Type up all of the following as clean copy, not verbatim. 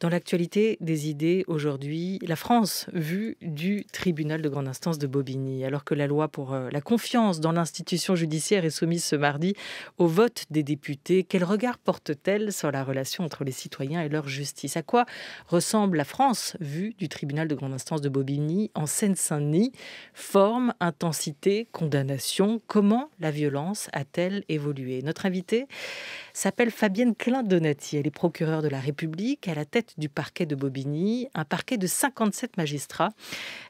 Dans l'actualité des idées aujourd'hui, la France vue du tribunal de grande instance de Bobigny. Alors que la loi pour la confiance dans l'institution judiciaire est soumise ce mardi au vote des députés, quel regard porte-t-elle sur la relation entre les citoyens et leur justice? À quoi ressemble la France vue du tribunal de grande instance de Bobigny en Seine-Saint-Denis? Forme, intensité, condamnation, comment la violence a-t-elle évolué? Notre invitée s'appelle Fabienne Klein-Donati. Elle est procureure de la République à la tête du parquet de Bobigny, un parquet de 57 magistrats.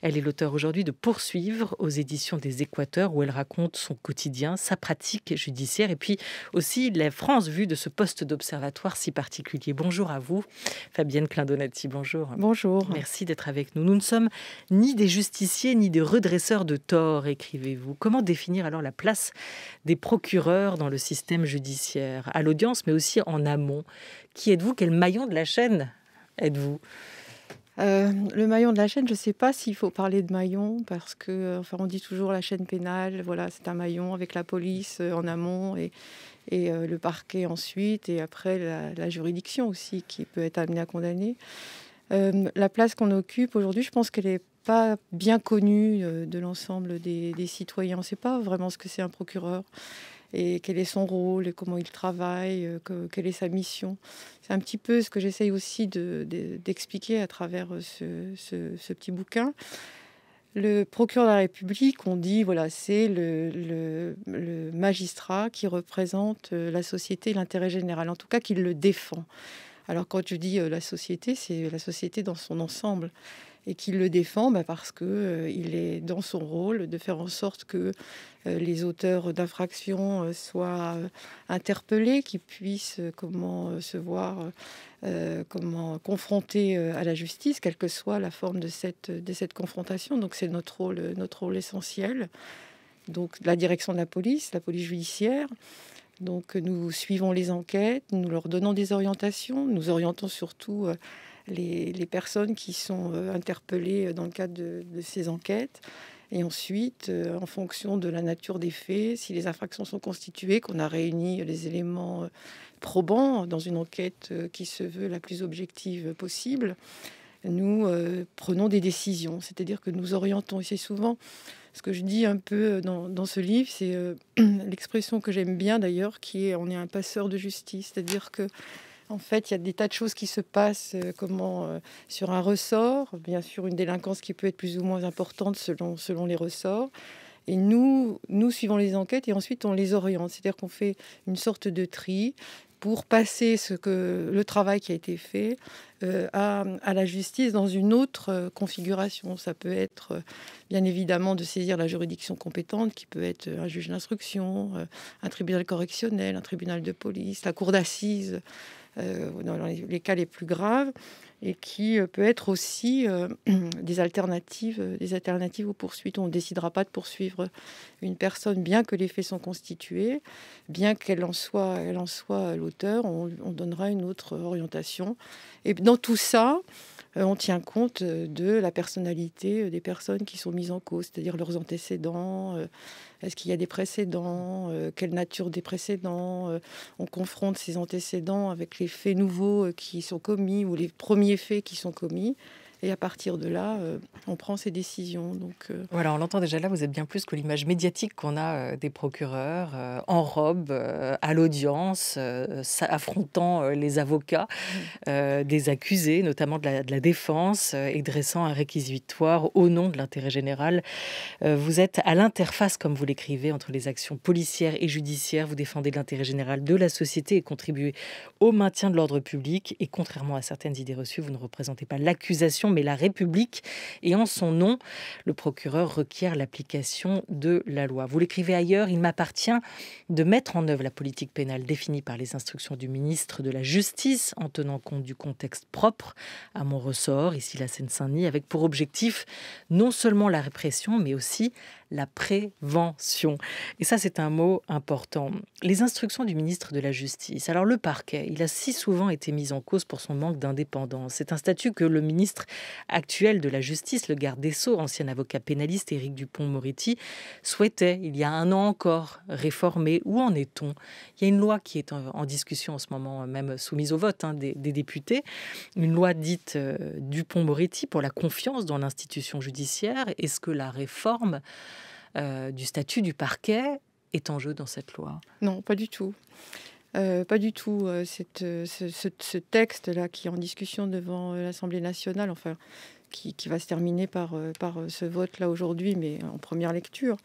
Elle est l'auteure aujourd'hui de Poursuivre aux éditions des Équateurs où elle raconte son quotidien, sa pratique judiciaire et puis aussi la France vue de ce poste d'observatoire si particulier. Bonjour à vous, Fabienne Klein-Donati. Bonjour. Bonjour. Merci d'être avec nous. Nous ne sommes ni des justiciers ni des redresseurs de tort, écrivez-vous. Comment définir alors la place des procureurs dans le système judiciaire, à l'audience mais aussi en amont? Qui êtes-vous? Quel maillon de la chaîne êtes-vous? Le maillon de la chaîne, je ne sais pas s'il faut parler de maillon parce que, on dit toujours la chaîne pénale, voilà, c'est un maillon avec la police en amont et le parquet ensuite et après la juridiction aussi qui peut être amenée à condamner. La place qu'on occupe aujourd'hui, je pense qu'elle n'est pas bien connue de l'ensemble des citoyens. On ne sait pas vraiment ce que c'est un procureur et quel est son rôle et comment il travaille, quelle est sa mission. C'est un petit peu ce que j'essaye aussi d'expliquer à travers ce petit bouquin. Le procureur de la République, on dit, voilà, c'est le magistrat qui représente la société et l'intérêt général, en tout cas qui le défend. Alors quand je dis la société, c'est la société dans son ensemble. Et qu'il le défend parce qu'il est dans son rôle de faire en sorte que les auteurs d'infractions soient interpellés, qu'ils puissent se voir comment confrontés à la justice, quelle que soit la forme de cette confrontation. Donc c'est notre rôle essentiel. Donc la direction de la police judiciaire. Donc nous suivons les enquêtes, nous leur donnons des orientations, nous orientons surtout les personnes qui sont interpellées dans le cadre de ces enquêtes. Et ensuite, en fonction de la nature des faits, si les infractions sont constituées, qu'on a réuni les éléments probants dans une enquête qui se veut la plus objective possible, nous prenons des décisions. C'est-à-dire que nous orientons. Et c'est souvent ce que je dis un peu dans ce livre, c'est l'expression que j'aime bien d'ailleurs, qui est « on est un passeur de justice ». C'est-à-dire que en fait, il y a des tas de choses qui se passent sur un ressort. Bien sûr, une délinquance qui peut être plus ou moins importante selon les ressorts. Et nous suivons les enquêtes et ensuite on les oriente. C'est-à-dire qu'on fait une sorte de tri pour passer le travail qui a été fait à la justice dans une autre configuration. Ça peut être bien évidemment de saisir la juridiction compétente, qui peut être un juge d'instruction, un tribunal correctionnel, un tribunal de police, la cour d'assises, dans les cas les plus graves, et qui peut être aussi des alternatives aux poursuites. On ne décidera pas de poursuivre une personne bien que les faits sont constitués, bien qu'elle en soit l'auteur, on donnera une autre orientation. Et dans tout ça, on tient compte de la personnalité des personnes qui sont mises en cause, c'est-à-dire leurs antécédents, est-ce qu'il y a des précédents, quelle nature des précédents, on confronte ces antécédents avec les faits nouveaux qui sont commis ou les premiers faits qui sont commis. Et à partir de là, on prend ses décisions. Donc, Voilà, on l'entend déjà là, vous êtes bien plus que l'image médiatique qu'on a des procureurs en robe, à l'audience, affrontant les avocats des accusés, notamment de la défense, et dressant un réquisitoire au nom de l'intérêt général. Vous êtes à l'interface, comme vous l'écrivez, entre les actions policières et judiciaires. Vous défendez l'intérêt général de la société et contribuez au maintien de l'ordre public. Et contrairement à certaines idées reçues, vous ne représentez pas l'accusation, mais la République. Et en son nom, le procureur requiert l'application de la loi. Vous l'écrivez ailleurs, il m'appartient de mettre en œuvre la politique pénale définie par les instructions du ministre de la Justice en tenant compte du contexte propre à mon ressort, ici la Seine-Saint-Denis, avec pour objectif non seulement la répression, mais aussi la prévention. Et ça, c'est un mot important. Les instructions du ministre de la Justice. Alors, le parquet, il a si souvent été mis en cause pour son manque d'indépendance. C'est un statut que le ministre actuel de la Justice, le garde des Sceaux, ancien avocat pénaliste Éric Dupond-Moretti, souhaitait, il y a un an encore, réformer. Où en est-on? Il y a une loi qui est en discussion en ce moment, même soumise au vote des députés. Une loi dite Dupond-Moretti pour la confiance dans l'institution judiciaire. Est-ce que la réforme du statut du parquet est en jeu dans cette loi? Non, pas du tout. Pas du tout. Ce texte-là qui est en discussion devant l'Assemblée nationale, enfin, qui va se terminer par ce vote-là aujourd'hui, mais en première lecture,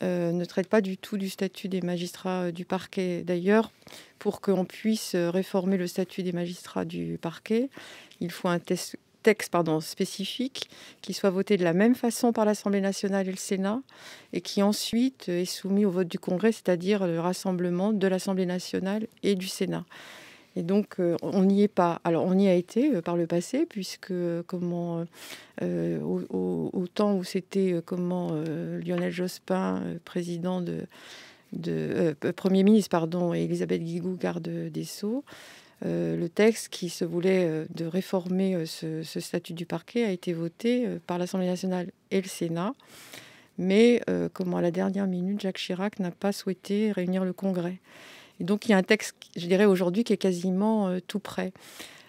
ne traite pas du tout du statut des magistrats du parquet. D'ailleurs, pour qu'on puisse réformer le statut des magistrats du parquet, il faut un texte spécifique qui soit voté de la même façon par l'Assemblée nationale et le Sénat et qui ensuite est soumis au vote du Congrès, c'est-à-dire le rassemblement de l'Assemblée nationale et du Sénat. Et donc, on n'y est pas. Alors, on y a été par le passé, puisque au temps où c'était Lionel Jospin, Premier ministre, pardon, et Elisabeth Guigou, garde des Sceaux, le texte qui se voulait de réformer ce statut du parquet a été voté par l'Assemblée nationale et le Sénat. Mais à la dernière minute, Jacques Chirac n'a pas souhaité réunir le Congrès. Et donc, il y a un texte, je dirais aujourd'hui, qui est quasiment tout prêt.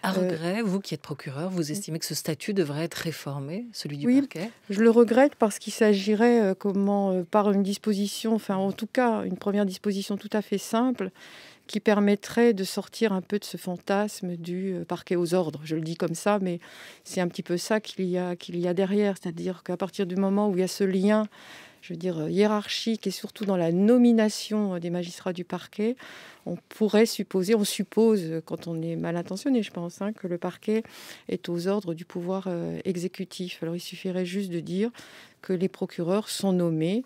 À regret, vous qui êtes procureur, vous estimez que ce statut devrait être réformé, celui du oui, parquet? Je le regrette parce qu'il s'agirait par une disposition, enfin en tout cas une première disposition tout à fait simple, qui permettrait de sortir un peu de ce fantasme du parquet aux ordres. Je le dis comme ça, mais c'est un petit peu ça qu'il y a derrière. C'est-à-dire qu'à partir du moment où il y a ce lien, je veux dire, hiérarchique et surtout dans la nomination des magistrats du parquet, on suppose, quand on est mal intentionné, je pense, que le parquet est aux ordres du pouvoir exécutif. Alors il suffirait juste de dire que les procureurs sont nommés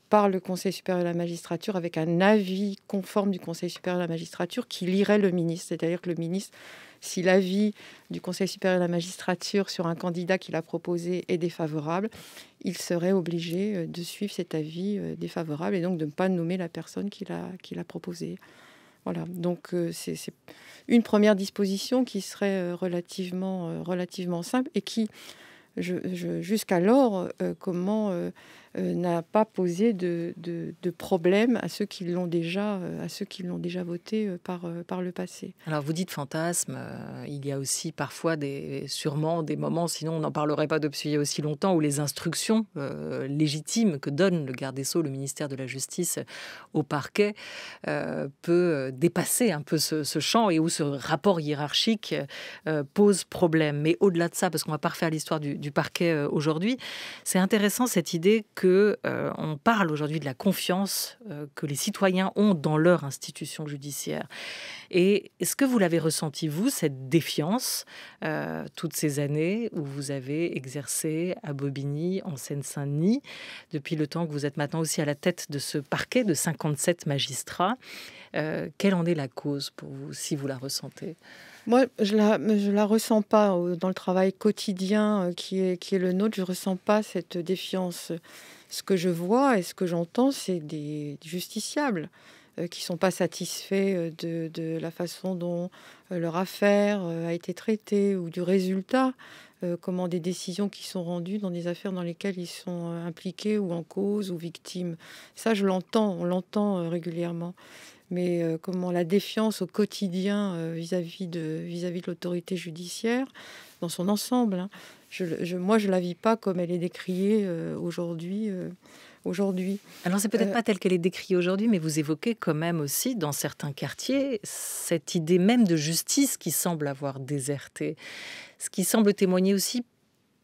par le Conseil supérieur de la magistrature avec un avis conforme du Conseil supérieur de la magistrature qui lirait le ministre. C'est-à-dire que le ministre, si l'avis du Conseil supérieur de la magistrature sur un candidat qu'il a proposé est défavorable, il serait obligé de suivre cet avis défavorable et donc de ne pas nommer la personne qu'il a proposée. Voilà, donc c'est une première disposition qui serait relativement simple et qui, jusqu'alors, n'a pas posé de problème à ceux qui l'ont déjà voté par le passé. Alors vous dites fantasme, il y a aussi parfois sûrement des moments, sinon on n'en parlerait pas depuis aussi longtemps, où les instructions légitimes que donne le garde des Sceaux, le ministère de la Justice au parquet peut dépasser un peu ce champ et où ce rapport hiérarchique pose problème. Mais au-delà de ça, parce qu'on va pas refaire l'histoire du parquet aujourd'hui, c'est intéressant cette idée on parle aujourd'hui de la confiance que les citoyens ont dans leur institution judiciaire. Et est-ce que vous l'avez ressenti, vous, cette défiance, toutes ces années où vous avez exercé à Bobigny, en Seine-Saint-Denis, depuis le temps que vous êtes maintenant aussi à la tête de ce parquet de 57 magistrats? Quelle en est la cause pour vous, si vous la ressentez? Moi, je la ressens pas dans le travail quotidien qui est le nôtre. Je ressens pas cette défiance. Ce que je vois et ce que j'entends, c'est des justiciables qui sont pas satisfaits de la façon dont leur affaire a été traitée ou du résultat, des décisions qui sont rendues dans des affaires dans lesquelles ils sont impliqués ou en cause ou victimes. Ça, on l'entend régulièrement. Mais la défiance au quotidien vis-à-vis de l'autorité judiciaire dans son ensemble, moi, je la vis pas comme elle est décriée aujourd'hui. Alors, c'est peut-être pas telle qu'elle est décrite aujourd'hui, mais vous évoquez quand même aussi, dans certains quartiers, cette idée même de justice qui semble avoir déserté. Ce qui semble témoigner aussi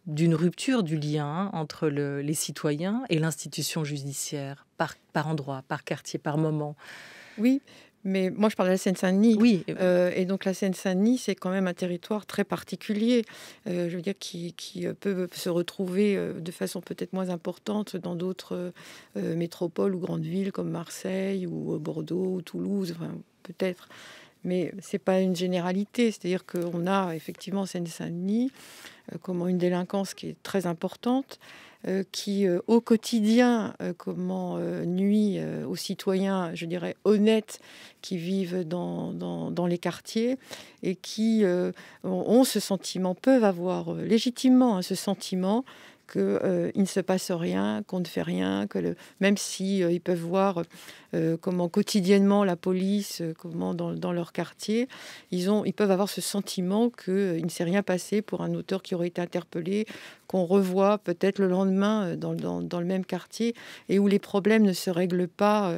d'une rupture du lien entre les citoyens et l'institution judiciaire, par endroit, par quartier, par moment. Oui, Mais moi, je parle de la Seine-Saint-Denis. Oui, Et donc, la Seine-Saint-Denis, c'est quand même un territoire très particulier, je veux dire, qui peut se retrouver de façon peut-être moins importante dans d'autres métropoles ou grandes villes comme Marseille ou Bordeaux ou Toulouse, enfin, peut-être. Mais ce n'est pas une généralité. C'est-à-dire qu'on a effectivement en Seine-Saint-Denis comment une délinquance qui est très importante, qui au quotidien nuit aux citoyens, je dirais, honnêtes qui vivent dans les quartiers et qui ont ce sentiment, peuvent avoir légitimement ce sentiment qu'il ne se passe rien, qu'on ne fait rien, même si ils peuvent voir comment quotidiennement la police, comment dans leur quartier, ils peuvent avoir ce sentiment qu'il ne s'est rien passé pour un auteur qui aurait été interpellé, qu'on revoit peut-être le lendemain dans le même quartier et où les problèmes ne se règlent pas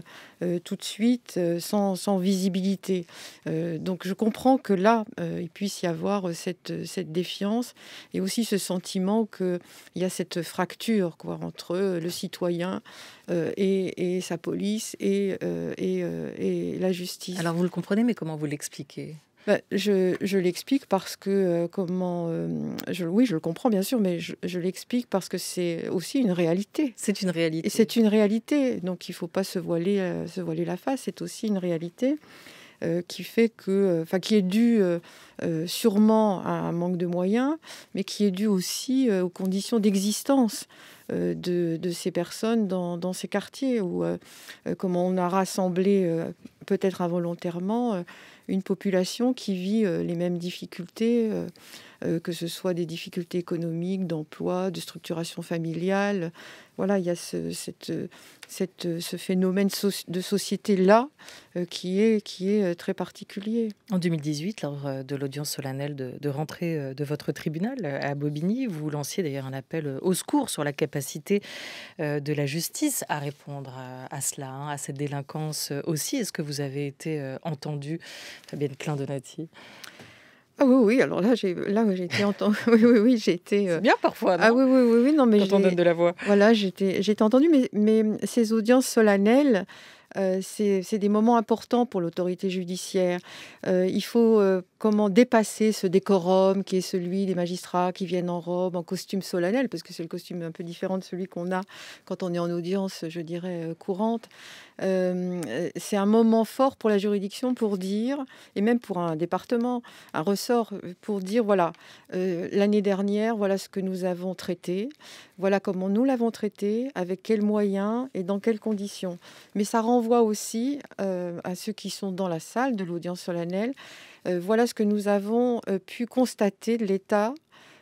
tout de suite sans visibilité. Donc je comprends que là, il puisse y avoir cette défiance et aussi ce sentiment qu'il y a cette fracture entre le citoyen et sa police et la justice. alors vous le comprenez, mais comment vous l'expliquez? Je l'explique parce que oui, je le comprends bien sûr, mais je l'explique parce que c'est aussi une réalité. C'est une réalité. Et c'est une réalité, donc il ne faut pas se voiler la face. C'est aussi une réalité qui fait qui est due sûrement à un manque de moyens, mais qui est due aussi aux conditions d'existence de ces personnes dans ces quartiers où comment on a rassemblé peut-être involontairement une population qui vit les mêmes difficultés, que ce soit des difficultés économiques, d'emploi, de structuration familiale. Voilà, il y a ce phénomène de société-là qui est très particulier. En 2018, lors de l'audience solennelle de rentrée de votre tribunal à Bobigny, vous lanciez d'ailleurs un appel au secours sur la capacité de la justice à répondre à cela, à cette délinquance aussi. Est-ce que vous avez été entendue, Fabienne Klein-Donati? Ah oui, oui, alors là, j'ai été entendue. Oui, j'ai été. C'est bien parfois, non? Ah oui, non, mais Quand on donne de la voix. voilà, j'ai été entendue, mais ces audiences solennelles, c'est des moments importants pour l'autorité judiciaire. Il faut comment dépasser ce décorum qui est celui des magistrats qui viennent en robe, en costume solennel, parce que c'est le costume un peu différent de celui qu'on a quand on est en audience, je dirais, courante. C'est un moment fort pour la juridiction pour dire, et même pour un département, un ressort, pour dire, voilà, l'année dernière, voilà ce que nous avons traité, voilà comment nous l'avons traité, avec quels moyens et dans quelles conditions. Mais ça renvoie aussi à ceux qui sont dans la salle de l'audience solennelle. Voilà ce que nous avons pu constater de l'état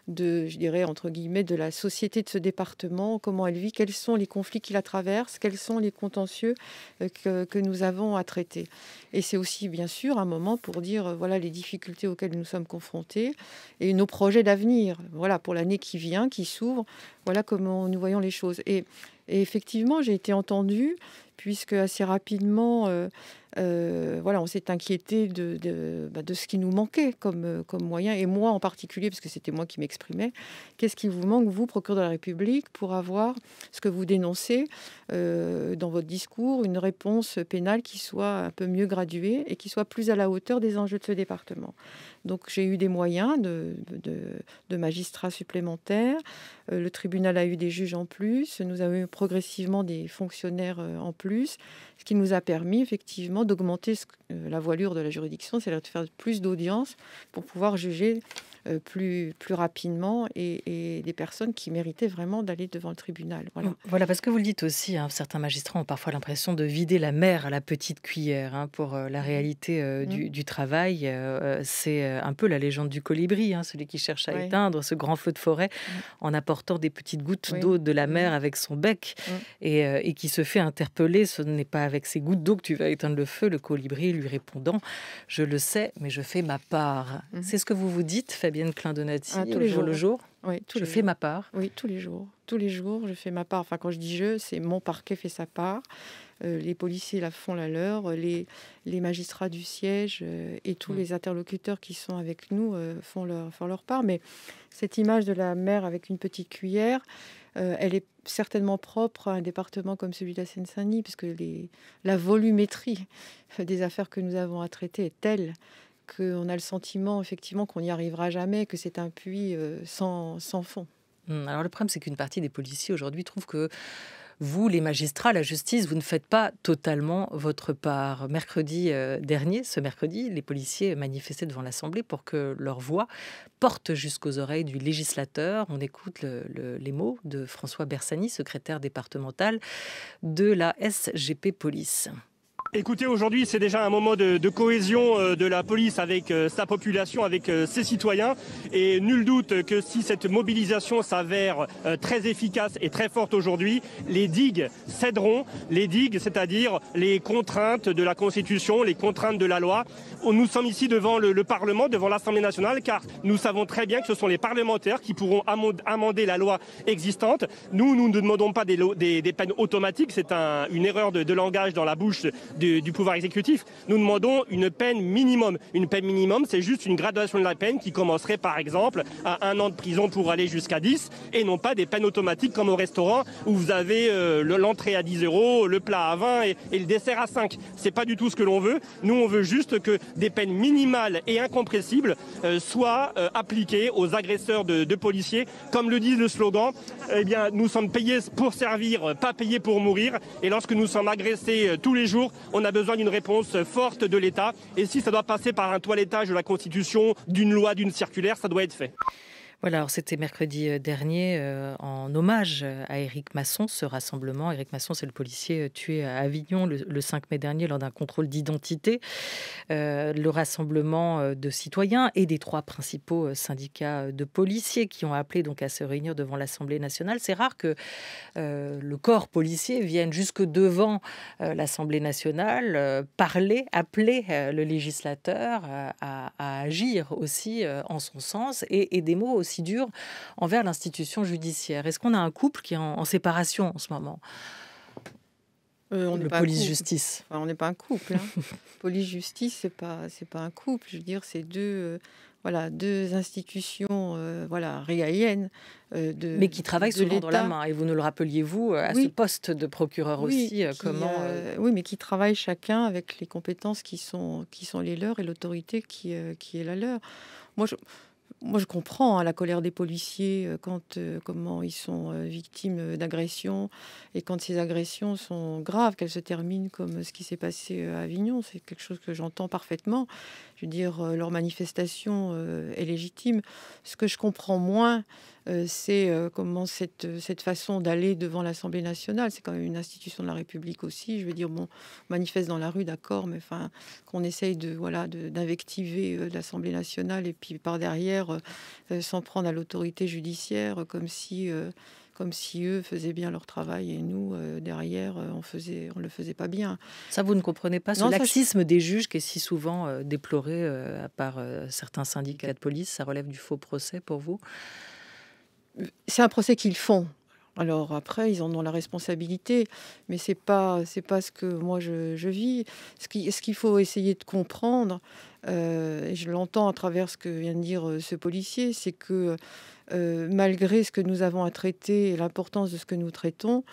je dirais, entre guillemets, de la société de ce département, comment elle vit, quels sont les conflits qui la traversent, quels sont les contentieux que nous avons à traiter. Et c'est aussi, bien sûr, un moment pour dire, voilà, les difficultés auxquelles nous sommes confrontés et nos projets d'avenir, voilà, pour l'année qui vient, qui s'ouvre, voilà comment nous voyons les choses. Et effectivement, j'ai été entendue, puisque assez rapidement, voilà, on s'est inquiété de ce qui nous manquait comme moyen, et moi en particulier, parce que c'était moi qui m'exprimais. Qu'est-ce qui vous manque, vous, procureur de la République, pour avoir ce que vous dénoncez dans votre discours, une réponse pénale qui soit un peu mieux graduée et qui soit plus à la hauteur des enjeux de ce département? Donc j'ai eu des moyens de magistrats supplémentaires, le tribunal a eu des juges en plus, nous avons eu progressivement des fonctionnaires en plus, ce qui nous a permis effectivement d'augmenter la voilure de la juridiction, c'est-à-dire de faire plus d'audiences pour pouvoir juger plus rapidement et des personnes qui méritaient vraiment d'aller devant le tribunal. Voilà, parce que vous le dites aussi, hein, certains magistrats ont parfois l'impression de vider la mer à la petite cuillère, hein, pour la réalité du travail. C'est un peu la légende du colibri, hein, celui qui cherche à Ouais. éteindre ce grand feu de forêt en apportant des petites gouttes d'eau de la mer avec son bec et qui se fait interpeller. Ce n'est pas avec ces gouttes d'eau que tu vas éteindre le feu. Le colibri lui répondant: je le sais, mais je fais ma part. C'est ce que vous vous dites, Fabienne Klein-Donati, tous les jours. le jour? Oui, Je fais ma part. Oui, tous les jours. Tous les jours, je fais ma part. Enfin, quand je dis je, c'est mon parquet fait sa part. Les policiers font la leur. Les magistrats du siège et tous les interlocuteurs qui sont avec nous font leur part. Mais cette image de la mer avec une petite cuillère, certainement propre à un département comme celui de la Seine-Saint-Denis, puisque la volumétrie des affaires que nous avons à traiter est telle qu'on a le sentiment effectivement qu'on n'y arrivera jamais, que c'est un puits sans fond. Alors le problème, c'est qu'une partie des policiers aujourd'hui trouvent que vous, les magistrats, la justice, vous ne faites pas totalement votre part. Mercredi dernier, ce mercredi, les policiers manifestaient devant l'Assemblée pour que leur voix porte jusqu'aux oreilles du législateur. On écoute les mots de François Bersani, secrétaire départemental de la SGP Police. Écoutez, aujourd'hui, c'est déjà un moment de cohésion de la police avec sa population, avec ses citoyens. Et nul doute que si cette mobilisation s'avère très efficace et très forte aujourd'hui, les digues céderont. Les digues, c'est-à-dire les contraintes de la Constitution, les contraintes de la loi. Nous sommes ici devant le Parlement, devant l'Assemblée nationale, car nous savons très bien que ce sont les parlementaires qui pourront amender la loi existante. Nous ne demandons pas des peines automatiques. C'est une erreur de langage dans la bouche du pouvoir exécutif. Nous demandons une peine minimum. Une peine minimum, c'est juste une graduation de la peine qui commencerait par exemple à 1 an de prison pour aller jusqu'à 10, et non pas des peines automatiques comme au restaurant où vous avez l'entrée à 10 €, le plat à 20 et le dessert à 5. C'est pas du tout ce que l'on veut. Nous, on veut juste que des peines minimales et incompressibles soient appliquées aux agresseurs de policiers. Comme le dit le slogan, eh bien, nous sommes payés pour servir, pas payés pour mourir. Et lorsque nous sommes agressés tous les jours, on a besoin d'une réponse forte de l'État. Et si ça doit passer par un toilettage de la Constitution, d'une loi, d'une circulaire, ça doit être fait. Voilà, alors c'était mercredi dernier en hommage à Éric Masson, ce rassemblement. Éric Masson, c'est le policier tué à Avignon le 5 mai dernier lors d'un contrôle d'identité. Le rassemblement de citoyens et des 3 principaux syndicats de policiers qui ont appelé donc à se réunir devant l'Assemblée nationale. C'est rare que le corps policier vienne jusque devant l'Assemblée nationale appeler le législateur à agir aussi en son sens et des mots aussi durs envers l'institution judiciaire. Est-ce qu'on a un couple qui est en séparation en ce moment? On Le n'est pas un police-justice. couple. Enfin, on n'est pas un couple. Police-justice, c'est pas un couple. Je veux dire, c'est deux institutions régaliennes Mais qui travaillent de souvent dans la l'État. main. Et vous nous le rappeliez, vous, à ce Oui, poste de procureur aussi, oui, mais qui travaillent chacun avec les compétences qui sont les leurs et l'autorité qui est la leur. Moi, je comprends la colère des policiers comment ils sont victimes d'agressions et quand ces agressions sont graves, qu'elles se terminent comme ce qui s'est passé à Avignon. C'est quelque chose que j'entends parfaitement. Je veux dire, leur manifestation est légitime. Ce que je comprends moins, c'est comment cette façon d'aller devant l'Assemblée nationale, c'est quand même une institution de la République aussi. Je veux dire, bon, on manifeste dans la rue, d'accord, mais enfin, qu'on essaye d'invectiver l'Assemblée nationale et puis par derrière s'en prendre à l'autorité judiciaire comme si eux faisaient bien leur travail et nous, derrière, on le faisait pas bien. Ça, vous ne comprenez pas ce Non, laxisme des juges qui est si souvent déploré par certains syndicats de police. Ça relève du faux procès pour vous? C'est un procès qu'ils font. Alors après, ils en ont la responsabilité, mais c'est pas ce que moi je vis. Ce qu'il faut essayer de comprendre, et je l'entends à travers ce que vient de dire ce policier, c'est que malgré ce que nous avons à traiter et l'importance de ce que nous traitons,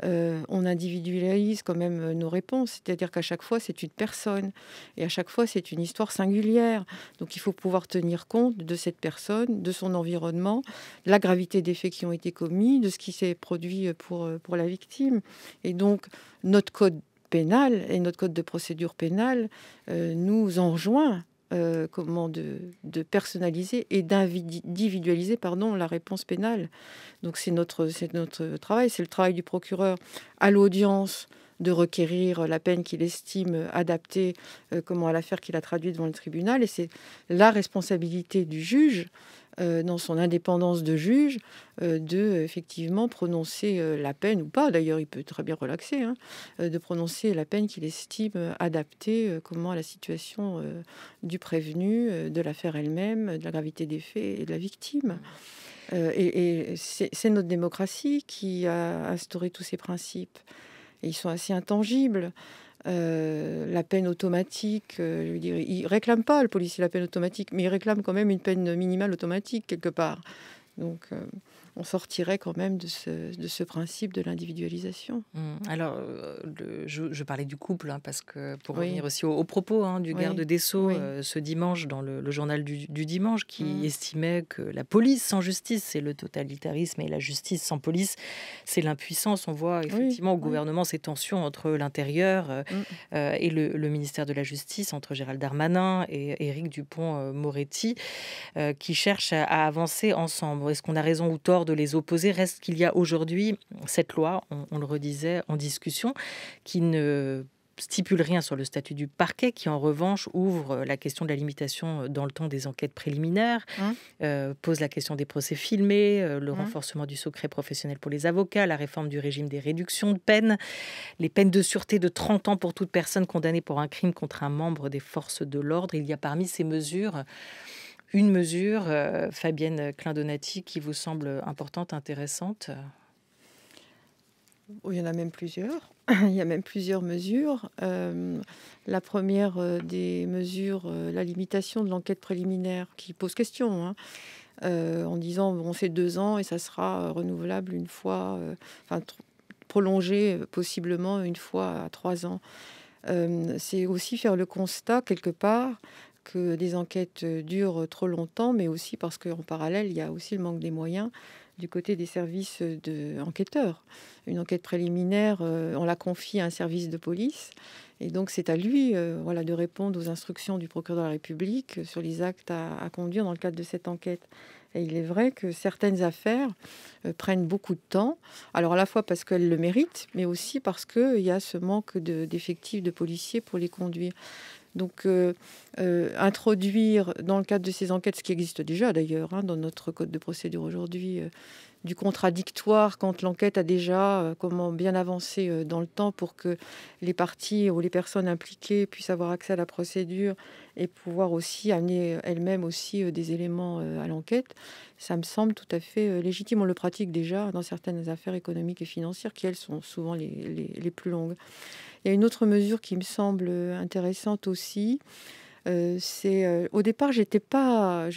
on individualise quand même nos réponses. C'est-à-dire qu'à chaque fois, c'est une personne. Et à chaque fois, c'est une histoire singulière. Donc il faut pouvoir tenir compte de cette personne, de son environnement, de la gravité des faits qui ont été commis, de ce qui s'est produit pour la victime. Et donc, notre code pénal et notre code de procédure pénale nous enjoint de personnaliser et d'individualiser la réponse pénale. Donc c'est notre travail, c'est le travail du procureur à l'audience de requérir la peine qu'il estime adaptée à l'affaire qu'il a traduite devant le tribunal, et c'est la responsabilité du juge dans son indépendance de juge, de effectivement prononcer la peine, ou pas d'ailleurs, il peut très bien relaxer, de prononcer la peine qu'il estime adaptée à la situation du prévenu, de l'affaire elle-même, de la gravité des faits et de la victime. Et c'est notre démocratie qui a instauré tous ces principes. Et ils sont assez intangibles. La peine automatique, je veux dire, il réclame pas, le policier, la peine automatique, mais il réclame quand même une peine minimale automatique quelque part. Donc on sortirait quand même de ce principe de l'individualisation. Alors, je parlais du couple, parce que pour Oui. revenir aussi aux propos du Oui. garde des Sceaux Oui. ce dimanche dans le journal du dimanche, qui Mm. estimait que la police sans justice, c'est le totalitarisme, et la justice sans police, c'est l'impuissance. On voit effectivement au oui. gouvernement ces tensions entre l'intérieur et le ministère de la Justice, entre Gérald Darmanin et Éric Dupond-Moretti, qui cherchent à avancer ensemble. Est-ce qu'on a raison ou tort de les opposer? Reste qu'il y a aujourd'hui cette loi, on le redisait, en discussion, qui ne stipule rien sur le statut du parquet, qui en revanche ouvre la question de la limitation dans le temps des enquêtes préliminaires, pose la question des procès filmés, le renforcement du secret professionnel pour les avocats, la réforme du régime des réductions de peine, les peines de sûreté de 30 ans pour toute personne condamnée pour un crime contre un membre des forces de l'ordre. Il y a parmi ces mesures une mesure, Fabienne Klein-Donati, qui vous semble importante, intéressante? Il y en a même plusieurs. Il y a même plusieurs mesures. La première des mesures, la limitation de l'enquête préliminaire, qui pose question, en disant bon, c'est 2 ans et ça sera renouvelable une fois, prolongé possiblement une fois à 3 ans. C'est aussi faire le constat, quelque part, que des enquêtes durent trop longtemps, mais aussi parce qu'en parallèle, il y a aussi le manque des moyens du côté des services enquêteurs. Une enquête préliminaire, on la confie à un service de police, et donc c'est à lui de répondre aux instructions du procureur de la République sur les actes à conduire dans le cadre de cette enquête. Et il est vrai que certaines affaires prennent beaucoup de temps, alors à la fois parce qu'elles le méritent, mais aussi parce qu'il y a ce manque d'effectifs de policiers pour les conduire. Donc, introduire dans le cadre de ces enquêtes, ce qui existe déjà d'ailleurs dans notre code de procédure aujourd'hui, du contradictoire quand l'enquête a déjà bien avancé dans le temps pour que les parties ou les personnes impliquées puissent avoir accès à la procédure et pouvoir aussi amener elles-mêmes aussi des éléments à l'enquête, ça me semble tout à fait légitime. On le pratique déjà dans certaines affaires économiques et financières qui, elles, sont souvent les plus longues. Il y a une autre mesure qui me semble intéressante aussi. C'est au départ, j'étais pas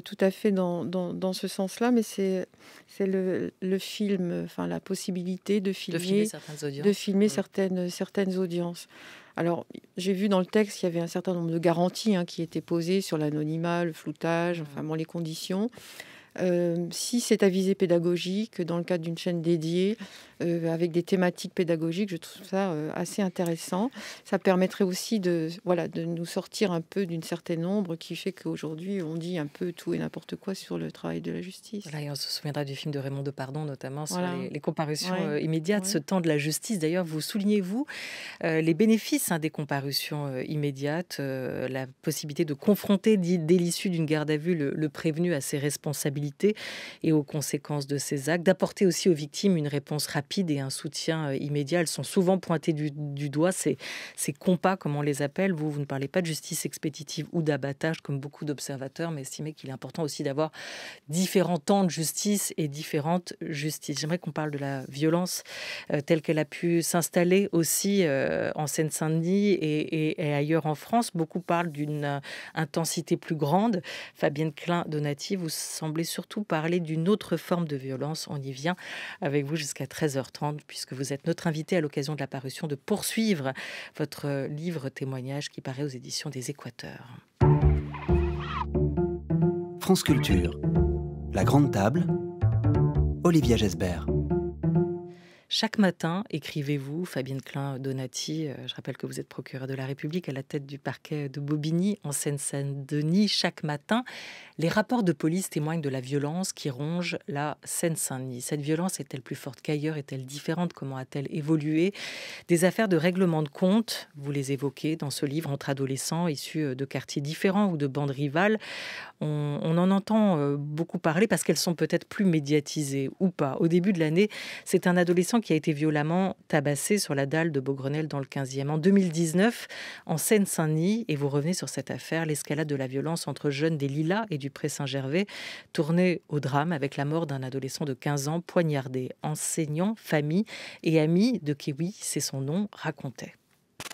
tout à fait dans ce sens-là, mais c'est le film, la possibilité de filmer certaines audiences. De filmer certaines audiences. Alors, j'ai vu dans le texte qu'il y avait un certain nombre de garanties qui étaient posées sur l'anonymat, le floutage, les conditions. Si c'est à visée pédagogique, dans le cadre d'une chaîne dédiée, avec des thématiques pédagogiques, je trouve ça assez intéressant. Ça permettrait aussi de nous sortir un peu d'une certaine ombre qui fait qu'aujourd'hui, on dit un peu tout et n'importe quoi sur le travail de la justice. Voilà, et on se souviendra du film de Raymond Depardon, notamment sur les comparutions Ouais. immédiates, ce temps de la justice. D'ailleurs, vous soulignez-vous les bénéfices des comparutions immédiates, la possibilité de confronter dès l'issue d'une garde à vue le prévenu à ses responsabilités et aux conséquences de ses actes, d'apporter aussi aux victimes une réponse rapide et un soutien immédiat. Elles sont souvent pointées du doigt, ces compas, comme on les appelle. Vous ne parlez pas de justice expéditive ou d'abattage, comme beaucoup d'observateurs, mais estimez qu'il est important aussi d'avoir différents temps de justice et différentes justices. J'aimerais qu'on parle de la violence telle qu'elle a pu s'installer aussi en Seine-Saint-Denis et ailleurs en France. Beaucoup parlent d'une intensité plus grande. Fabienne Klein-Donati, vous semblez surtout parler d'une autre forme de violence. On y vient avec vous jusqu'à 13h30, puisque vous êtes notre invité à l'occasion de la parution de Poursuivre, votre livre témoignage qui paraît aux éditions des Équateurs. France Culture, La Grande Table, Olivia Gesbert. Chaque matin, écrivez-vous, Fabienne Klein-Donati, je rappelle que vous êtes procureure de la République à la tête du parquet de Bobigny, en Seine-Saint-Denis. Chaque matin, les rapports de police témoignent de la violence qui ronge la Seine-Saint-Denis. Cette violence est-elle plus forte qu'ailleurs? Est-elle différente? Comment a-t-elle évolué? Des affaires de règlement de compte, vous les évoquez dans ce livre, entre adolescents issus de quartiers différents ou de bandes rivales. On en entend beaucoup parler parce qu'elles sont peut-être plus médiatisées ou pas. Au début de l'année, c'est un adolescent qui a été violemment tabassé sur la dalle de Beaugrenelle dans le 15e. En 2019, en Seine-Saint-Denis, et vous revenez sur cette affaire, l'escalade de la violence entre jeunes des Lilas et du Pré-Saint-Gervais tournait au drame avec la mort d'un adolescent de 15 ans poignardé. Enseignants, famille et amis de Kéwi, c'est son nom, racontaient.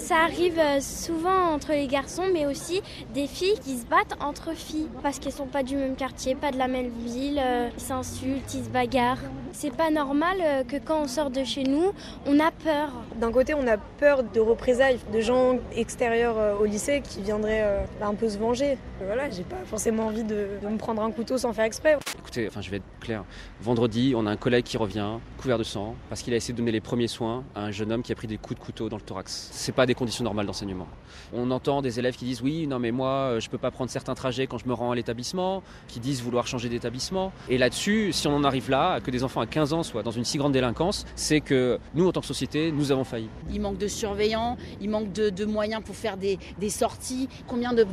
Ça arrive souvent entre les garçons, mais aussi des filles qui se battent entre filles parce qu'elles sont pas du même quartier, pas de la même ville, ils s'insultent, ils se bagarrent. C'est pas normal que quand on sort de chez nous, on a peur. D'un côté, on a peur de représailles, de gens extérieurs au lycée qui viendraient un peu se venger. Voilà, j'ai pas forcément envie de me prendre un couteau sans faire exprès. Écoutez, je vais être clair. Vendredi, on a un collègue qui revient, couvert de sang, parce qu'il a essayé de donner les premiers soins à un jeune homme qui a pris des coups de couteau dans le thorax. C'est pas des conditions normales d'enseignement. On entend des élèves qui disent oui, non mais moi, je peux pas prendre certains trajets quand je me rends à l'établissement, qui disent vouloir changer d'établissement. Et là-dessus, si on en arrive là, que des enfants à 15 ans soient dans une si grande délinquance, c'est que nous, en tant que société, nous avons failli. Il manque de surveillants, il manque de moyens pour faire des sorties. Combien de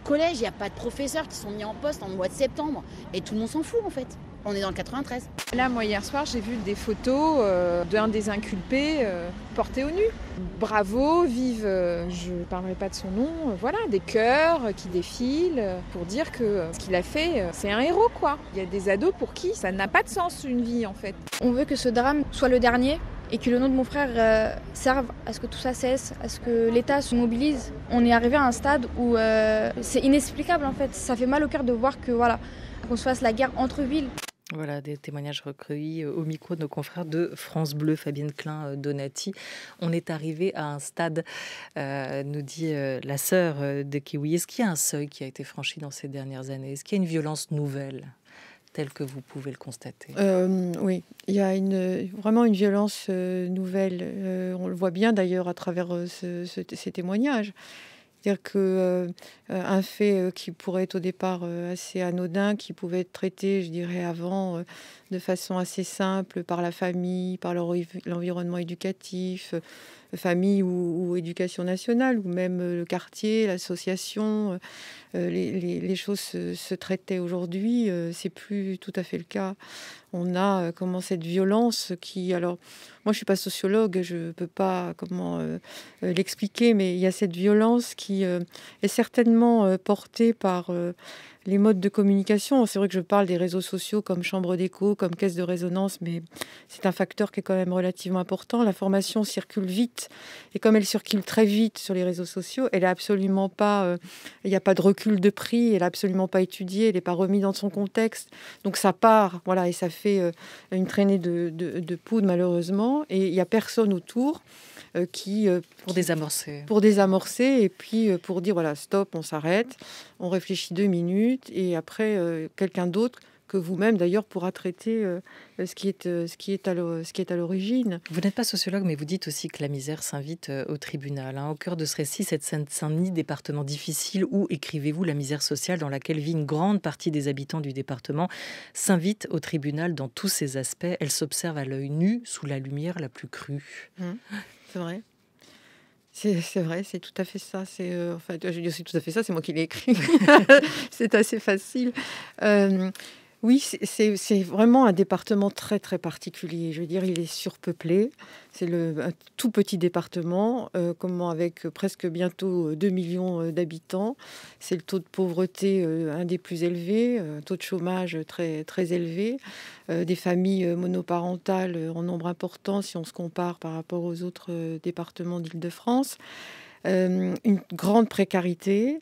collèges, il n'y a pas de professeurs qui sont mis en poste en mois de septembre. Et tout le monde s'en fout en fait. On est dans le 93. Là, moi, hier soir, j'ai vu des photos d'un des inculpés porté au nu. Bravo, vive, je ne parlerai pas de son nom, voilà, des cœurs qui défilent pour dire que ce qu'il a fait, c'est un héros, quoi. Il y a des ados pour qui ça n'a pas de sens, une vie, en fait. On veut que ce drame soit le dernier et que le nom de mon frère serve à ce que tout ça cesse, à ce que l'État se mobilise. On est arrivé à un stade où c'est inexplicable, en fait. Ça fait mal au cœur de voir que, voilà, qu'on se fasse la guerre entre villes. Voilà, des témoignages recueillis au micro de nos confrères de France Bleu, Fabienne Klein-Donati. On est arrivé à un stade, nous dit la sœur de Kiwi. Est-ce qu'il y a un seuil qui a été franchi dans ces dernières années? Est-ce qu'il y a une violence nouvelle, telle que vous pouvez le constater? Oui, il y a vraiment une violence nouvelle. On le voit bien d'ailleurs à travers ces témoignages. C'est-à-dire qu'un fait qui pourrait être au départ assez anodin, qui pouvait être traité, je dirais, avant de façon assez simple par la famille, par l'environnement éducatif, famille ou éducation nationale, ou même le quartier, l'association, les choses se traitaient aujourd'hui. C'est plus tout à fait le cas. On a cette violence qui... Alors, moi, je ne suis pas sociologue, je ne peux pas l'expliquer, mais il y a cette violence qui est certainement portée par les modes de communication. C'est vrai que je parle des réseaux sociaux comme chambre d'écho, comme caisse de résonance, mais c'est un facteur qui est quand même relativement important. L'information circule vite, et comme elle circule très vite sur les réseaux sociaux, elle est absolument pas... il n'y a pas de recul de prix, elle n'est absolument pas étudiée, elle n'est pas remise dans son contexte. Donc ça part, voilà, et ça fait une traînée de poudre, malheureusement, et il n'y a personne autour pour désamorcer. Pour désamorcer, et puis pour dire, voilà, stop, on s'arrête, on réfléchit 2 minutes, et après, quelqu'un d'autre, que vous-même d'ailleurs, pourra traiter ce qui est à l'origine. Vous n'êtes pas sociologue, mais vous dites aussi que la misère s'invite au tribunal. Au cœur de ce récit, cette Seine-Saint-Denis, département difficile où, écrivez-vous, la misère sociale dans laquelle vit une grande partie des habitants du département s'invite au tribunal dans tous ses aspects. Elle s'observe à l'œil nu, sous la lumière la plus crue. C'est vrai. C'est vrai, c'est tout à fait ça. Je dis c'est tout à fait ça, c'est moi qui l'ai écrit. C'est assez facile. Oui, c'est vraiment un département très, très particulier. Je veux dire, il est surpeuplé. C'est un tout petit département, avec presque bientôt 2 millions d'habitants. C'est le taux de pauvreté un des plus élevés, taux de chômage très, très élevé, des familles monoparentales en nombre important si on se compare par rapport aux autres départements d'Île-de-France. Une grande précarité,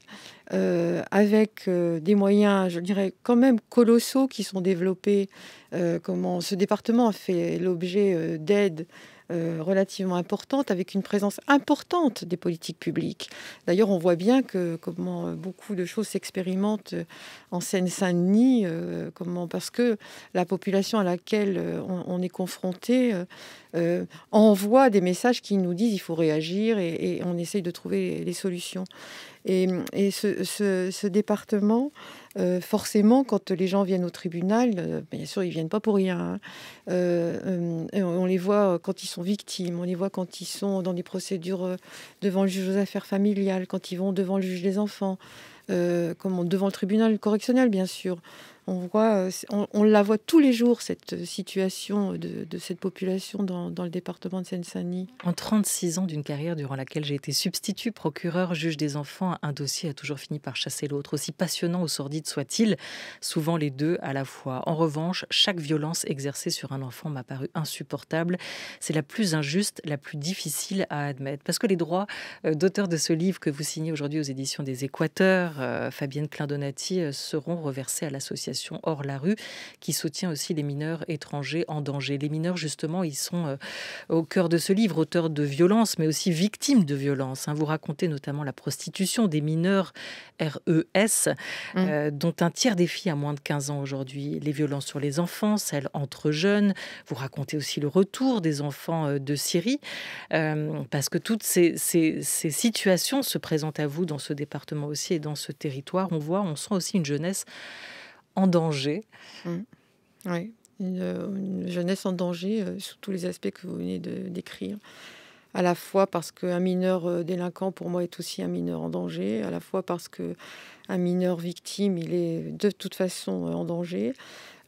avec des moyens, je dirais, quand même colossaux qui sont développés. Ce département a fait l'objet d'aides relativement importante, avec une présence importante des politiques publiques. D'ailleurs, on voit bien comment beaucoup de choses s'expérimentent en Seine-Saint-Denis, parce que la population à laquelle on est confronté envoie des messages qui nous disent il faut réagir, et on essaye de trouver les solutions. Et ce département, forcément, quand les gens viennent au tribunal, bien sûr, ils ne viennent pas pour rien. On les voit quand ils sont victimes, on les voit quand ils sont dans des procédures devant le juge aux affaires familiales, quand ils vont devant le juge des enfants. devant le tribunal correctionnel, bien sûr. On la voit tous les jours, cette situation de cette population dans le département de Seine-Saint-Denis. En 36 ans d'une carrière durant laquelle j'ai été substitut, procureur, juge des enfants, un dossier a toujours fini par chasser l'autre. Aussi passionnant ou sordide soit-il, souvent les deux à la fois. En revanche, chaque violence exercée sur un enfant m'a paru insupportable. C'est la plus injuste, la plus difficile à admettre. Parce que les droits d'auteur de ce livre que vous signez aujourd'hui aux éditions des Équateurs, Fabienne Klein-Donati, seront reversés à l'association Hors la rue, qui soutient aussi les mineurs étrangers en danger. Les mineurs, justement, ils sont au cœur de ce livre, auteurs de violences, mais aussi victimes de violences. Vous racontez notamment la prostitution des mineurs RES, dont un tiers des filles a moins de 15 ans aujourd'hui. Les violences sur les enfants, celles entre jeunes. Vous racontez aussi le retour des enfants de Syrie, parce que toutes ces situations se présentent à vous dans ce département aussi et dans ce territoire. On sent aussi une jeunesse en danger. Oui, une jeunesse en danger sous tous les aspects que vous venez de décrire. À la fois parce qu'un mineur délinquant, pour moi, est aussi un mineur en danger, à la fois parce qu'un mineur victime, il est de toute façon en danger.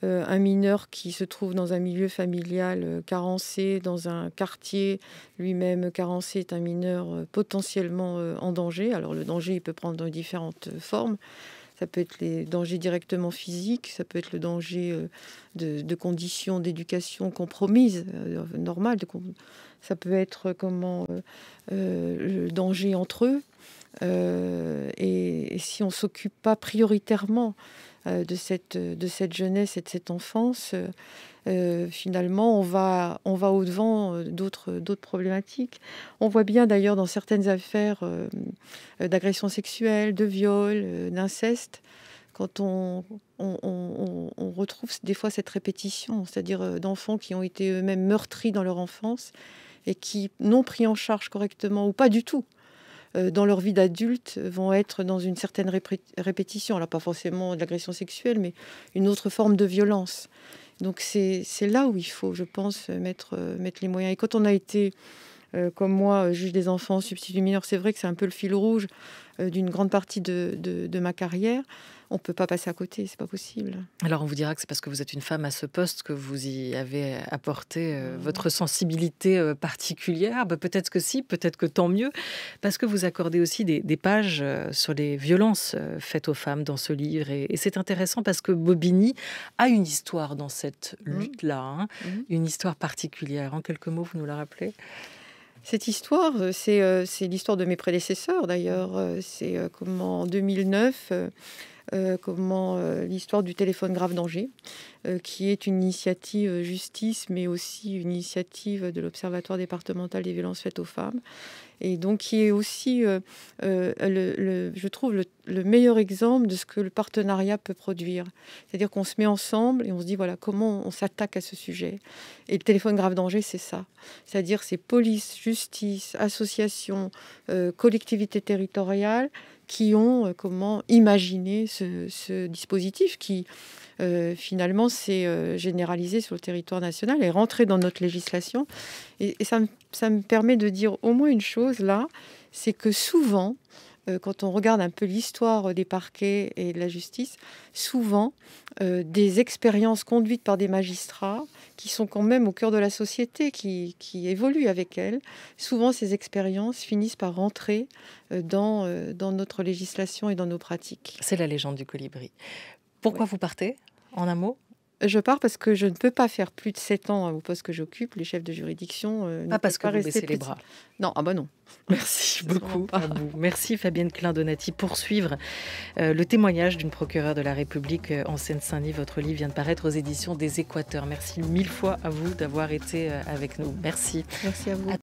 Un mineur qui se trouve dans un milieu familial carencé, dans un quartier lui-même carencé, est un mineur potentiellement en danger. Alors le danger, il peut prendre différentes formes. Ça peut être les dangers directement physiques, ça peut être le danger de conditions d'éducation compromises, normales. Ça peut être le danger entre eux. Et si on ne s'occupe pas prioritairement de cette jeunesse et de cette enfance, finalement, on va au-devant d'autres problématiques. On voit bien d'ailleurs dans certaines affaires d'agression sexuelle, de viol, d'inceste, quand on retrouve des fois cette répétition, c'est-à-dire d'enfants qui ont été eux-mêmes meurtris dans leur enfance et qui, non pris en charge correctement ou pas du tout, dans leur vie d'adulte, vont être dans une certaine répétition. Alors pas forcément de l'agression sexuelle, mais une autre forme de violence. Donc c'est là où il faut, je pense, mettre les moyens. Et quand on a été, comme moi, juge des enfants, substitut mineur, c'est vrai que c'est un peu le fil rouge d'une grande partie de ma carrière. On ne peut pas passer à côté, c'est pas possible. Alors on vous dira que c'est parce que vous êtes une femme à ce poste que vous y avez apporté votre sensibilité particulière. Peut-être que si, peut-être que tant mieux, parce que vous accordez aussi des pages sur les violences faites aux femmes dans ce livre. Et c'est intéressant parce que Bobigny a une histoire dans cette lutte-là, une histoire particulière. En quelques mots, vous nous la rappelez ? Cette histoire, c'est l'histoire de mes prédécesseurs d'ailleurs. C'est comment en 2009... l'histoire du téléphone grave danger, qui est une initiative justice, mais aussi une initiative de l'Observatoire départemental des violences faites aux femmes, et donc qui est aussi, je trouve, le meilleur exemple de ce que le partenariat peut produire. C'est-à-dire qu'on se met ensemble et on se dit, voilà, comment on s'attaque à ce sujet. Et le téléphone grave danger, c'est ça. C'est-à-dire c'est police, justice, association, collectivité territoriale, qui ont imaginé ce dispositif qui, finalement, s'est généralisé sur le territoire national et rentré dans notre législation. Et ça me permet de dire au moins une chose, là, c'est que souvent, quand on regarde un peu l'histoire des parquets et de la justice, souvent, des expériences conduites par des magistrats qui sont quand même au cœur de la société, qui évoluent avec elle, souvent ces expériences finissent par rentrer dans notre législation et dans nos pratiques. C'est la légende du colibri. Pourquoi vous partez, en un mot ? Je pars parce que je ne peux pas faire plus de 7 ans au poste que j'occupe. Les chefs de juridiction pas parce que vous baissez les bras. Non, non. Merci beaucoup à vous. Merci Fabienne Klein-Donati. Poursuivre le témoignage d'une procureure de la République en Seine-Saint-Denis. Votre livre vient de paraître aux éditions des Équateurs. Merci 1000 fois à vous d'avoir été avec nous. Merci. Merci à vous.